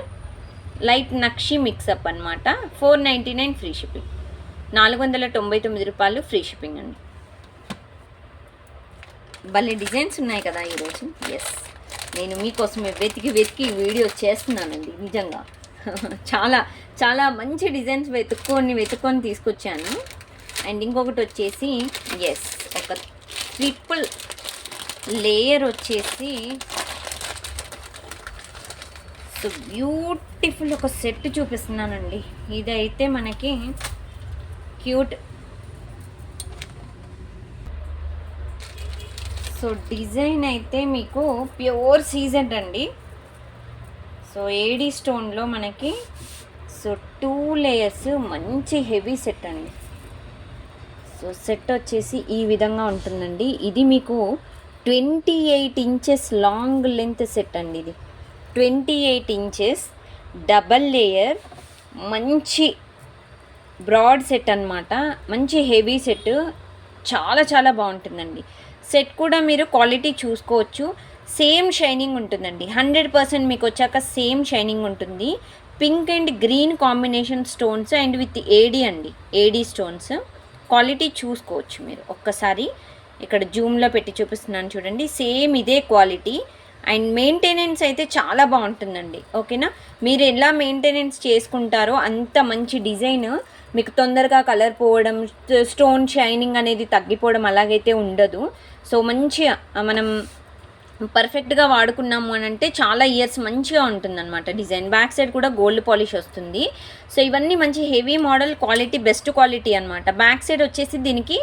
light నక్షి మిక్సప్ అనమాట. 499 ఫ్రీ షిప్పింగ్, 499 రూపాయలు ఫ్రీ షిప్పింగ్ అండి. భలే డిజైన్స్ ఉన్నాయి కదా ఈరోజు. ఎస్, నేను మీకోసమే వెతికి వీడియో చేస్తున్నానండి నిజంగా. చాలా చాలా మంచి డిజైన్స్ వెతుక్కొని తీసుకొచ్చాను. అండ్ ఇంకొకటి వచ్చేసి ఎస్, ఒక ట్రిపుల్ లేయర్ వచ్చేసి సో బ్యూటిఫుల్ ఒక సెట్ చూపిస్తున్నానండి. ఇదైతే మనకి క్యూట్. సో డిజైన్ అయితే మీకు ప్యూర్ సీజెడ్ అండి. సో ఏడీ స్టోన్లో మనకి సో 2 లేయర్స్ మంచి హెవీ సెట్ అండి. సో సెట్ వచ్చేసి ఈ విధంగా ఉంటుందండి. ఇది మీకు 28 ఇంచెస్ లాంగ్ లెంత్ సెట్ అండి. ఇది 28 ఇంచెస్ డబల్ లేయర్ మంచి బ్రాడ్ సెట్ అన్నమాట. మంచి హెవీ సెట్, చాలా చాలా బాగుంటుందండి. సెట్ కూడా మీరు క్వాలిటీ చూసుకోవచ్చు. సేమ్ షైనింగ్ ఉంటుందండి, 100% మీకు వచ్చాక సేమ్ షైనింగ్ ఉంటుంది. Pink and green combination stones and with AD అండి, ఏడీ స్టోన్స్. క్వాలిటీ చూసుకోవచ్చు మీరు ఒక్కసారి. ఇక్కడ జూమ్లో పెట్టి చూపిస్తున్నాను చూడండి, సేమ్ ఇదే క్వాలిటీ. అండ్ మెయింటెనెన్స్ అయితే చాలా బాగుంటుందండి. ఓకేనా. మీరు ఎలా మెయింటెనెన్స్ చేసుకుంటారో అంత మంచి డిజైన్, మీకు తొందరగా కలర్ పోవడం, స్టోన్ షైనింగ్ అనేది తగ్గిపోవడం అలాగైతే ఉండదు. సో మంచిగా మనం పర్ఫెక్ట్గా వాడుకున్నాము అని అంటే చాలా ఇయర్స్ మంచిగా ఉంటుందన్నమాట డిజైన్. బ్యాక్ సైడ్ కూడా గోల్డ్ పాలిష్ వస్తుంది. సో ఇవన్నీ మంచి heavy model, quality best quality అనమాట. బ్యాక్ సైడ్ వచ్చేసి దీనికి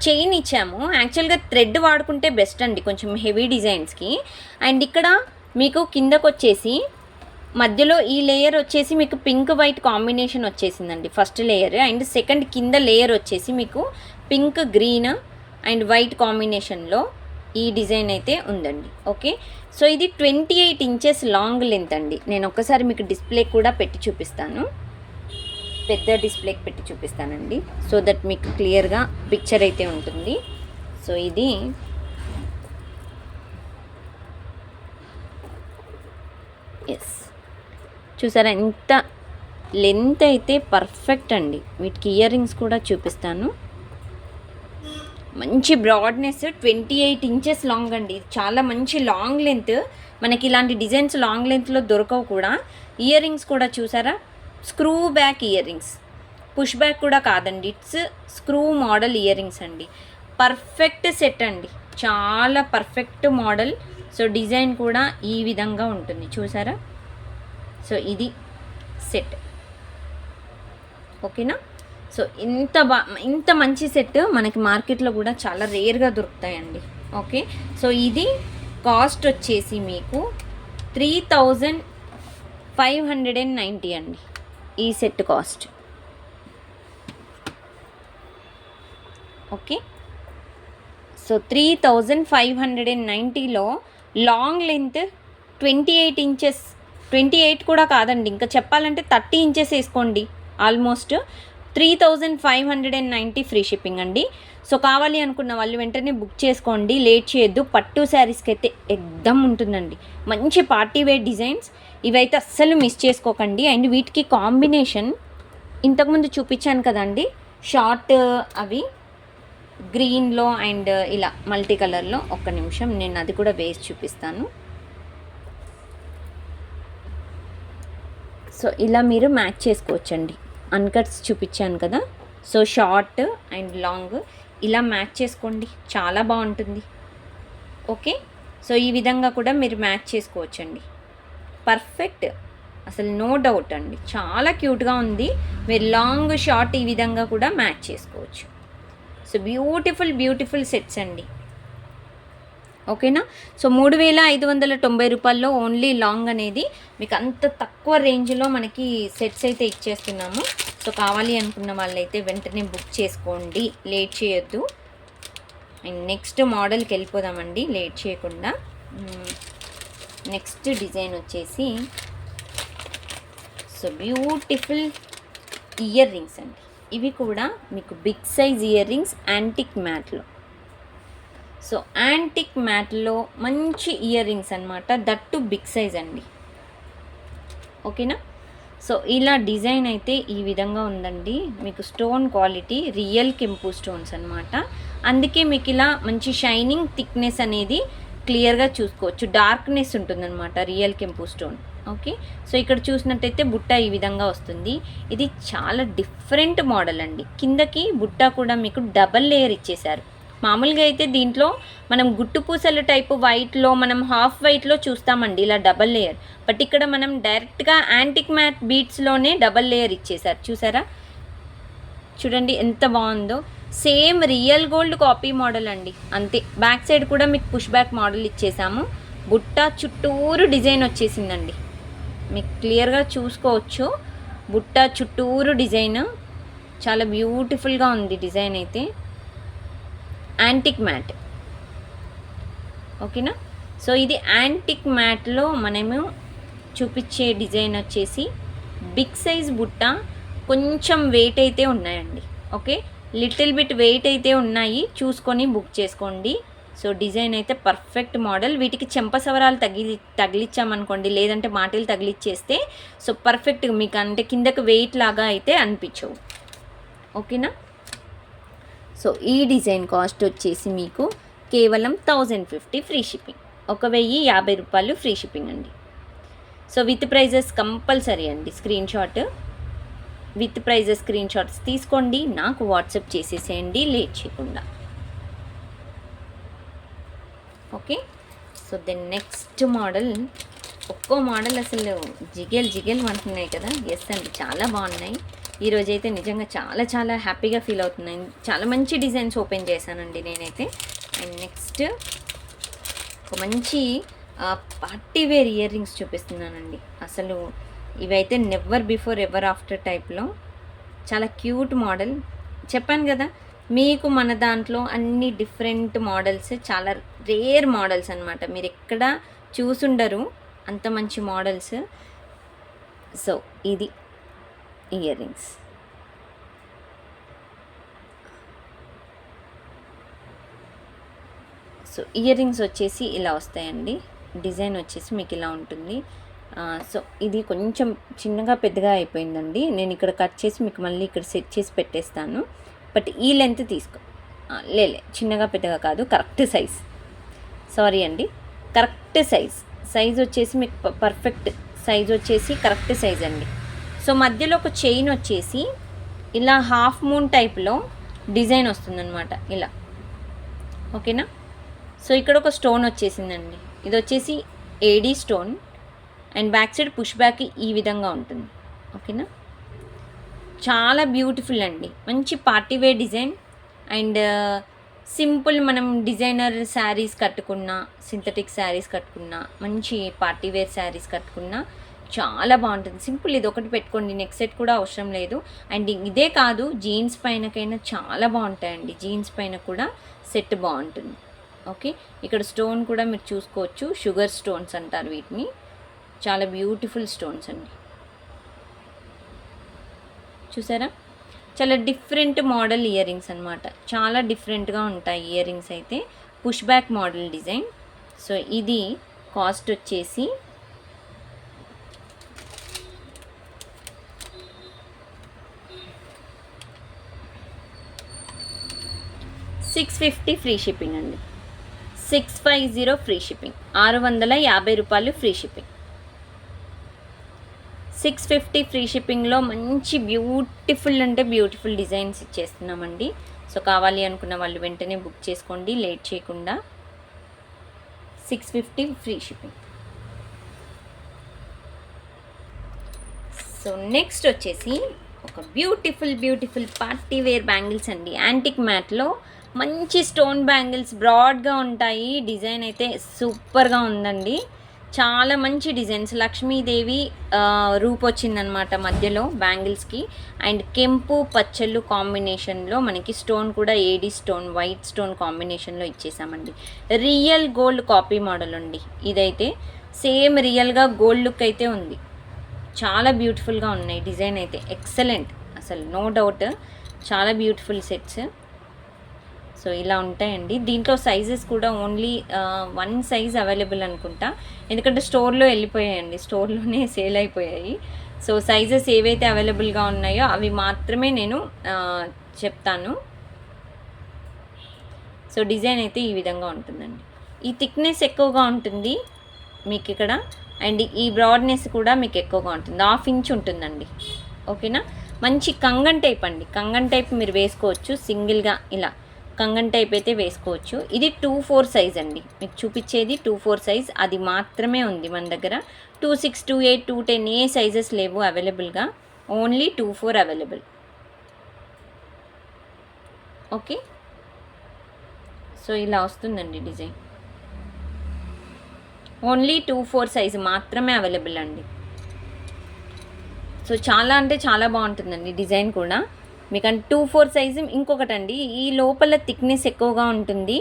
చైన్ ఇచ్చాము. యాక్చువల్గా థ్రెడ్ వాడుకుంటే బెస్ట్ అండి కొంచెం హెవీ డిజైన్స్కి. అండ్ ఇక్కడ మీకు కిందకు వచ్చేసి మధ్యలో ఈ లేయర్ వచ్చేసి మీకు పింక్ వైట్ కాంబినేషన్ వచ్చేసిందండి ఫస్ట్ లేయర్. అండ్ సెకండ్ కింద లేయర్ వచ్చేసి మీకు పింక్ గ్రీన్ అండ్ వైట్ కాంబినేషన్లో ఈ డిజైన్ అయితే ఉందండి. ఓకే. సో ఇది 28 ఇంచెస్ లాంగ్ లెంత్ అండి. నేను ఒక్కసారి మీకు డిస్ప్లే కూడా పెట్టి చూపిస్తాను, పెద్ద డిస్ప్లేకి పెట్టి చూపిస్తానండి, సో దట్ మీకు క్లియర్గా పిక్చర్ అయితే ఉంటుంది. సో ఇది ఎస్, చూసారా ఎంత లెంత్ అయితే పర్ఫెక్ట్ అండి. వీటికి ఇయర్ రింగ్స్ కూడా చూపిస్తాను. మంచి బ్రాడ్నెస్, 28 ఇంచెస్ లాంగ్ అండి. చాలా మంచి లాంగ్ లెంత్. మనకి ఇలాంటి డిజైన్స్ లాంగ్ లెంత్లో దొరకవు కూడా. ఇయర్ రింగ్స్ కూడా చూసారా, screw back ear rings, push back కూడా కాదండి, it's screw model ear rings అండి. పర్ఫెక్ట్ సెట్ అండి, చాలా పర్ఫెక్ట్ మోడల్. సో డిజైన్ కూడా ఈ విధంగా ఉంటుంది, చూసారా? సో ఇది సెట్, ఓకేనా? సో ఇంత మంచి సెట్ మనకి మార్కెట్లో కూడా చాలా రేర్గా దొరుకుతాయండి. ఓకే, సో ఇది కాస్ట్ వచ్చేసి మీకు 3590 అండి ఈ సెట్ కాస్ట్. ఓకే, సో 3590లో లాంగ్ లెంత్ 28 ఇంచెస్, 28 కూడా కాదండి, ఇంకా చెప్పాలంటే 30 ఇంచెస్ వేసుకోండి. ఆల్మోస్ట్ 3590 ఫ్రీ షిప్పింగ్ అండి. సో కావాలి అనుకున్న వాళ్ళు వెంటనే బుక్ చేసుకోండి, లేట్ చేయొద్దు. పట్టు శారీస్కి అయితే ఎగ్దమ్ ఉంటుందండి, మంచి పార్టీ వేర్ డిజైన్స్, ఇవైతే అస్సలు మిస్ చేసుకోకండి. అండ్ వీటికి కాంబినేషన్ ఇంతకుముందు చూపించాను కదండి షార్ట్, అవి గ్రీన్లో అండ్ ఇలా మల్టీ కలర్లో. ఒక్క నిమిషం నేను అది కూడా వేసి చూపిస్తాను. సో ఇలా మీరు మ్యాచ్ చేసుకోవచ్చండి. అన్కట్స్ చూపించాను కదా, సో షార్ట్ అండ్ లాంగ్ ఇలా మ్యాచ్ చేసుకోండి, చాలా బాగుంటుంది. ఓకే, సో ఈ విధంగా కూడా మీరు మ్యాచ్ చేసుకోవచ్చండి. పర్ఫెక్ట్, అసలు నో డౌట్ అండి, చాలా క్యూట్గా ఉంది. మీరు లాంగ్ షార్ట్ ఈ విధంగా కూడా మ్యాచ్ చేసుకోవచ్చు. సో బ్యూటిఫుల్ సెట్స్ అండి. ఓకేనా? సో 3590 రూపాయల్లో ఓన్లీ లాంగ్ అనేది మీకు అంత తక్కువ రేంజ్లో మనకి సెట్స్ అయితే ఇచ్చేస్తున్నాము. సో కావాలి అనుకున్న వాళ్ళైతే వెంటనే బుక్ చేసుకోండి, లేట్ చేయొద్దు. అండ్ నెక్స్ట్ మోడల్కి వెళ్ళిపోదామండి లేట్ చేయకుండా. నెక్స్ట్ డిజైన్ వచ్చేసి సో బ్యూటిఫుల్ ఇయర్ రింగ్స్ అండి. ఇవి కూడా మీకు big size ear rings antique మ్యాట్లో. సో యాంటిక్ మ్యాట్లో మంచి ఇయర్ రింగ్స్ అనమాట, దట్టు బిగ్ సైజ్ అండి. ఓకేనా? సో ఇలా డిజైన్ అయితే ఈ విధంగా ఉందండి. మీకు స్టోన్ క్వాలిటీ రియల్ కెంపు స్టోన్స్ అనమాట, అందుకే మీకు ఇలా మంచి షైనింగ్ థిక్నెస్ అనేది క్లియర్గా చూసుకోవచ్చు. డార్క్నెస్ ఉంటుందన్నమాట రియల్ కెంపు స్టోన్. ఓకే, సో ఇక్కడ చూసినట్టయితే బుట్ట ఈ విధంగా వస్తుంది. ఇది చాలా డిఫరెంట్ మోడల్ అండి. కిందకి బుట్ట కూడా మీకు డబల్ లేయర్ ఇచ్చేశారు. మామూలుగా అయితే దీంట్లో మనం గుట్టు పూసల టైపు వైట్లో, మనం హాఫ్ వైట్లో చూస్తామండి ఇలా డబల్ లేయర్. బట్ ఇక్కడ మనం డైరెక్ట్గా యాంటిక్ మ్యాట్ బీట్స్లోనే డబల్ లేయర్ ఇచ్చేసారు. చూసారా? చూడండి ఎంత బాగుందో. Same real gold copy model అండి, అంతే. బ్యాక్ సైడ్ కూడా మీకు పుష్ బ్యాక్ మోడల్ ఇచ్చేసాము. బుట్ట చుట్టూరు డిజైన్ వచ్చేసిందండి, మీకు క్లియర్గా చూసుకోవచ్చు. బుట్ట చుట్టూరు డిజైన్ చాలా బ్యూటిఫుల్గా ఉంది. డిజైన్ అయితే యాంటిక్ మ్యాట్. ఓకేనా? సో ఇది యాంటిక్ మ్యాట్లో మనము చూపించే డిజైన్ వచ్చేసి బిగ్ సైజ్ బుట్ట, కొంచెం వెయిట్ అయితే ఉన్నాయండి. ఓకే, లిటిల్ బిట్ వెయిట్ అయితే ఉన్నాయి, చూసుకొని బుక్ చేసుకోండి. సో డిజైన్ అయితే పర్ఫెక్ట్ మోడల్. వీటికి చెంపసవరాలు తగిలిచ్చామనుకోండి, లేదంటే మాటలు తగిలిచ్చేస్తే సో పర్ఫెక్ట్ మీకు అంటే కిందకి వెయిట్ లాగా అయితే అనిపించవు. ఓకేనా? సో ఈ డిజైన్ కాస్ట్ వచ్చేసి మీకు కేవలం 1050 ఫ్రీ షిప్పింగ్, 1050 రూపాయలు ఫ్రీ షిప్పింగ్ అండి. సో విత్ ప్రైజెస్ కంపల్సరీ అండి. Screen shot with prices screen shots తీసుకోండి, నాకు వాట్సాప్ చేసేసేయండి లేట్ చేయకుండా. Okay, so then next model. ఒక్కో మోడల్ అసలు జిగేల్ అంటున్నాయి కదా. ఎస్ అండి, చాలా బాగున్నాయి. ఈరోజు అయితే నిజంగా చాలా హ్యాపీగా ఫీల్ అవుతున్నాయి. చాలా మంచి డిజైన్స్ ఓపెన్ చేశానండి నేనైతే. అండ్ నెక్స్ట్ ఒక మంచి పార్టీ వేర్ ఇయర్ రింగ్స్ చూపిస్తున్నానండి. అసలు ఇవైతే నెవర్ బిఫోర్ ఎవర్ ఆఫ్టర్ టైప్లో చాలా క్యూట్ మోడల్. చెప్పాను కదా మీకు మన దాంట్లో అన్ని డిఫరెంట్ మోడల్స్, చాలా రేర్ మోడల్స్ అనమాట. మీరు ఎక్కడ చూసుండరు అంత మంచి మోడల్స్. సో ఇది ear rings. So ear rings వచ్చేసి ఇలా వస్తాయండి. డిజైన్ వచ్చేసి మీకు ఇలా ఉంటుంది. సో ఇది కొంచెం చిన్నగా పెద్దగా అయిపోయిందండి. నేను ఇక్కడ కట్ చేసి మీకు మళ్ళీ ఇక్కడ సెట్ చేసి పెట్టేస్తాను. బట్ ఈ లెంత్ తీసుకో, చిన్నగా పెద్దగా కాదు, కరెక్ట్ సైజ్. సారీ అండి, కరెక్ట్ సైజ్ వచ్చేసి మీకు పర్ఫెక్ట్ సైజ్ వచ్చేసి కరెక్ట్ సైజ్ అండి. సో మధ్యలో ఒక చైన్ వచ్చేసి ఇలా హాఫ్ మూన్ టైప్లో డిజైన్ వస్తుందన్నమాట ఇలా. ఓకేనా? సో ఇక్కడ ఒక స్టోన్ వచ్చేసిందండి ఇది వచ్చేసి AD stone and back side push back ఈ విధంగా ఉంటుంది. ఓకేనా, చాలా బ్యూటిఫుల్ అండి. మంచి party wear design and simple మనం డిజైనర్ శారీస్ కట్టుకున్నా, సింథటిక్ శారీస్ కట్టుకున్నా, మంచి పార్టీ వేర్ శారీస్ కట్టుకున్నా చాలా బాగుంటుంది. సింపుల్ ఇది ఒకటి పెట్టుకోండి, నెక్స్ట్ సెట్ కూడా అవసరం లేదు. అండ్ ఇదే కాదు, జీన్స్ పైనకైనా చాలా బాగుంటాయండి. జీన్స్ పైన కూడా సెట్ బాగుంటుంది. ఓకే, ఇక్కడ స్టోన్ కూడా మీరు చూసుకోవచ్చు, షుగర్ స్టోన్స్ అంటారు వీటిని. చాలా బ్యూటిఫుల్ స్టోన్స్ అండి, చూసారా? చాలా డిఫరెంట్ మోడల్ ఇయర్ రింగ్స్ అనమాట. చాలా డిఫరెంట్గా ఉంటాయి ఇయర్ రింగ్స్ అయితే. Push back model design. So ఇది కాస్ట్ వచ్చేసి $650 ఫ్రీ షిప్పింగ్ అండి. 650 free shipping, $650 free shipping. 650 free షిప్పింగ్లో మంచి బ్యూటిఫుల్ అంటే బ్యూటిఫుల్ డిజైన్స్ ఇచ్చేస్తున్నామండి. సో కావాలి అనుకున్న వాళ్ళు వెంటనే బుక్ చేసుకోండి, లేట్ చేయకుండా. 650 ఫ్రీ షిప్పింగ్. సో నెక్స్ట్ వచ్చేసి ఒక బ్యూటిఫుల్ పార్టీ వేర్ బ్యాంగిల్స్ అండి. యాంటిక్ మ్యాట్లో మంచి స్టోన్ బ్యాంగిల్స్, బ్రాడ్గా ఉంటాయి. డిజైన్ అయితే సూపర్గా ఉందండి. చాలా మంచి డిజైన్స్. లక్ష్మీదేవి రూప్ వచ్చిందనమాట మధ్యలో బ్యాంగిల్స్కి. అండ్ కెంపు పచ్చళ్ళు కాంబినేషన్లో మనకి స్టోన్ కూడా ఏడీ స్టోన్, వైట్ స్టోన్ కాంబినేషన్లో ఇచ్చేసామండి. రియల్ గోల్డ్ కాపీ మోడల్ అండి ఇదైతే. సేమ్ రియల్గా గోల్డ్ లుక్ అయితే ఉంది. చాలా బ్యూటిఫుల్గా ఉన్నాయి. డిజైన్ అయితే ఎక్సలెంట్, అసలు నో డౌట్. చాలా బ్యూటిఫుల్ సెట్స్. సో ఇలా ఉంటాయండి. దీంట్లో సైజెస్ కూడా ఓన్లీ 1 సైజ్ అవైలబుల్ అనుకుంటా, ఎందుకంటే స్టోర్లో వెళ్ళిపోయాయండి, స్టోర్లోనే సేల్ అయిపోయాయి. సో సైజెస్ ఏవైతే అవైలబుల్గా ఉన్నాయో అవి మాత్రమే నేను చెప్తాను. సో డిజైన్ అయితే ఈ విధంగా ఉంటుందండి. ఈ థిక్నెస్ ఎక్కువగా ఉంటుంది మీకు ఇక్కడ, అండ్ ఈ బ్రాడ్నెస్ కూడా మీకు ఎక్కువగా ఉంటుంది. 1/2 ఇంచ్ ఉంటుందండి. ఓకేనా, మంచి కంగన్ టైప్ అండి. కంగన్ టైప్ మీరు వేసుకోవచ్చు సింగిల్గా, ఇలా కంగన్ టైప్ అయితే వేసుకోవచ్చు. ఇది 2/4 సైజ్ అండి, మీకు చూపించేది 2/4 సైజ్. అది మాత్రమే ఉంది మన దగ్గర. 2/6, 2/8, 2/10 ఏ సైజెస్ లేవు అవైలబుల్గా, ఓన్లీ 2/4 అవైలబుల్. ఓకే, సో ఇలా వస్తుందండి డిజైన్. ఓన్లీ 2/4 సైజు మాత్రమే అవైలబుల్ అండి. సో చాలా అంటే చాలా బాగుంటుందండి డిజైన్ కూడా. మీకు అంటే 2/4 సైజు. ఇంకొకటండి, ఈ లోపల థిక్నెస్ ఎక్కువగా ఉంటుంది.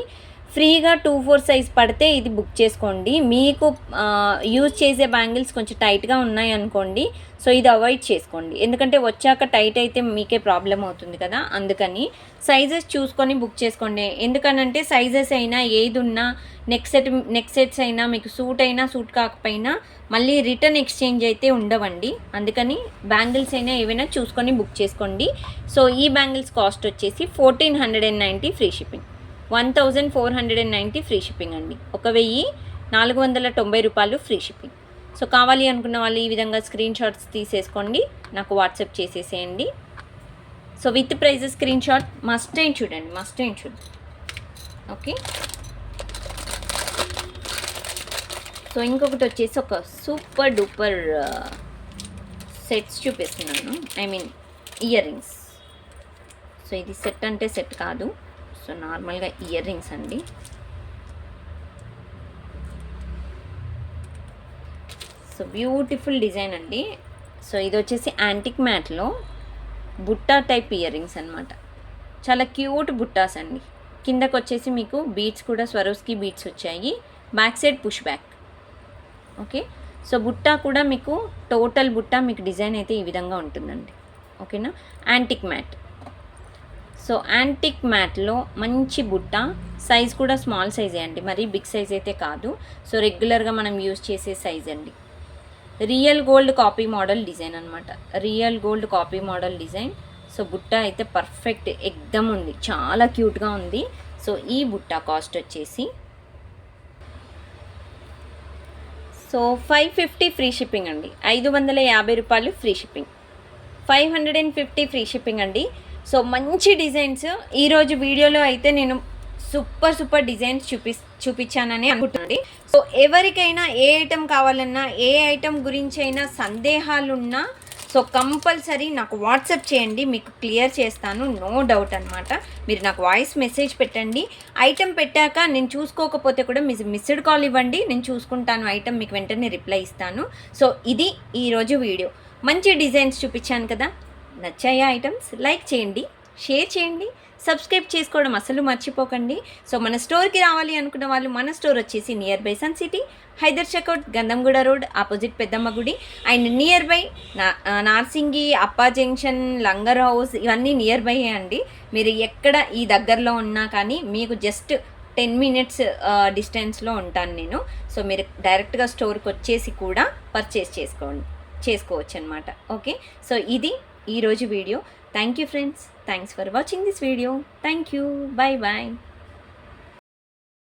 ఫ్రీగా 2/4 సైజ్ పడితే ఇది బుక్ చేసుకోండి. మీకు యూజ్ చేసే బ్యాంగిల్స్ కొంచెం టైట్గా ఉన్నాయి అనుకోండి, సో ఇది అవాయిడ్ చేసుకోండి. ఎందుకంటే వచ్చాక టైట్ అయితే మీకే ప్రాబ్లం అవుతుంది కదా, అందుకని సైజెస్ చూసుకొని బుక్ చేసుకోండి. ఎందుకనంటే సైజెస్ అయినా ఏది ఉన్నా నెక్స్ట్ సెట్స్ అయినా మీకు సూట్ అయినా సూట్ కాకపోయినా మళ్ళీ రిటర్న్ ఎక్స్చేంజ్ అయితే ఉండవండి. అందుకని బ్యాంగిల్స్ అయినా ఏవైనా చూసుకొని బుక్ చేసుకోండి. సో ఈ బ్యాంగిల్స్ కాస్ట్ వచ్చేసి 1490 ఫ్రీ షిప్పింగ్, 1490 ఫ్రీ షిప్పింగ్ అండి. 1490 ఫ్రీ షిప్పింగ్. సో కావాలి అనుకున్న వాళ్ళు ఈ విధంగా స్క్రీన్ షాట్స్ తీసేసుకోండి, నాకు వాట్సాప్ చేసేసేయండి. So with prices screen shot must and చూడండి, మస్ట్ అండ్ చూడండి. ఓకే, సో ఇంకొకటి వచ్చేసి ఒక సూపర్ డూపర్ సెట్స్ చూపిస్తున్నాను, I mean ear rings. So ఇది సెట్ అంటే సెట్ కాదు, సో నార్మల్గా ఇయర్ రింగ్స్ అండి. సో బ్యూటిఫుల్ డిజైన్ అండి. సో ఇది వచ్చేసి antique మ్యాట్లో Butta type ear rings అనమాట. చాలా క్యూట్ బుట్టాస్ అండి. కిందకు వచ్చేసి మీకు బీడ్స్ కూడా స్వరోస్కి బీడ్స్ వచ్చాయి. Back side push back. Okay, so బుట్టా కూడా మీకు టోటల్ బుట్టా మీకు డిజైన్ అయితే ఈ విధంగా ఉంటుందండి. ఓకేనా, యాంటిక్ మ్యాట్. సో యాంటిక్ మ్యాట్లో మంచి బుట్ట, సైజ్ కూడా స్మాల్ సైజే అండి, మరి బిగ్ సైజ్ అయితే కాదు. సో రెగ్యులర్గా మనం యూజ్ చేసే సైజ్ అండి. Real gold copy model design అనమాట, real gold copy model design. So బుట్ట అయితే పర్ఫెక్ట్ ఎక్దమ్ ఉంది, చాలా క్యూట్గా ఉంది. సో ఈ బుట్ట కాస్ట్ వచ్చేసి సో 550 ఫ్రీ షిప్పింగ్ అండి, 550 రూపాయలు ఫ్రీ షిప్పింగ్, 550 ఫ్రీ షిప్పింగ్ అండి. సో మంచి డిజైన్స్ ఈరోజు వీడియోలో అయితే నేను సూపర్ డిజైన్స్ చూపించానని అనుకుంటుంది. సో ఎవరికైనా ఏ ఐటెం కావాలన్నా, ఏ ఐటెం గురించి అయినా సందేహాలున్నా సో కంపల్సరీ నాకు వాట్సాప్ చేయండి, మీకు క్లియర్ చేస్తాను, నో డౌట్ అనమాట. మీరు నాకు వాయిస్ మెసేజ్ పెట్టండి. ఐటెం పెట్టాక నేను చూసుకోకపోతే కూడా మిస్డ్ కాల్ ఇవ్వండి, నేను చూసుకుంటాను ఐటెం, మీకు వెంటనే రిప్లై ఇస్తాను. సో ఇది ఈరోజు వీడియో. మంచి డిజైన్స్ చూపించాను కదా, నచ్చాయా ఐటమ్స్? లైక్ చేయండి, షేర్ చేయండి, సబ్స్క్రైబ్ చేసుకోవడం అసలు మర్చిపోకండి. సో మన స్టోర్కి రావాలి అనుకున్న వాళ్ళు, మన స్టోర్ వచ్చేసి near by Sun City, Hydershakote, Gandhamguda road opposite Peddamma గుడి, and near by Narsingi, Appa junction, Langar Houz, ఇవన్నీ నియర్ బై అండి. మీరు ఎక్కడ ఈ దగ్గరలో ఉన్నా కానీ మీకు జస్ట్ 10 minutes డిస్టెన్స్లో ఉంటాను నేను. సో మీరు డైరెక్ట్గా స్టోర్కి వచ్చేసి కూడా పర్చేస్ చేసుకోవచ్చు అనమాట. ఓకే, సో ఇది ఈరోజు video. Thank you friends, thanks for watching this video. Thank you, bye bye.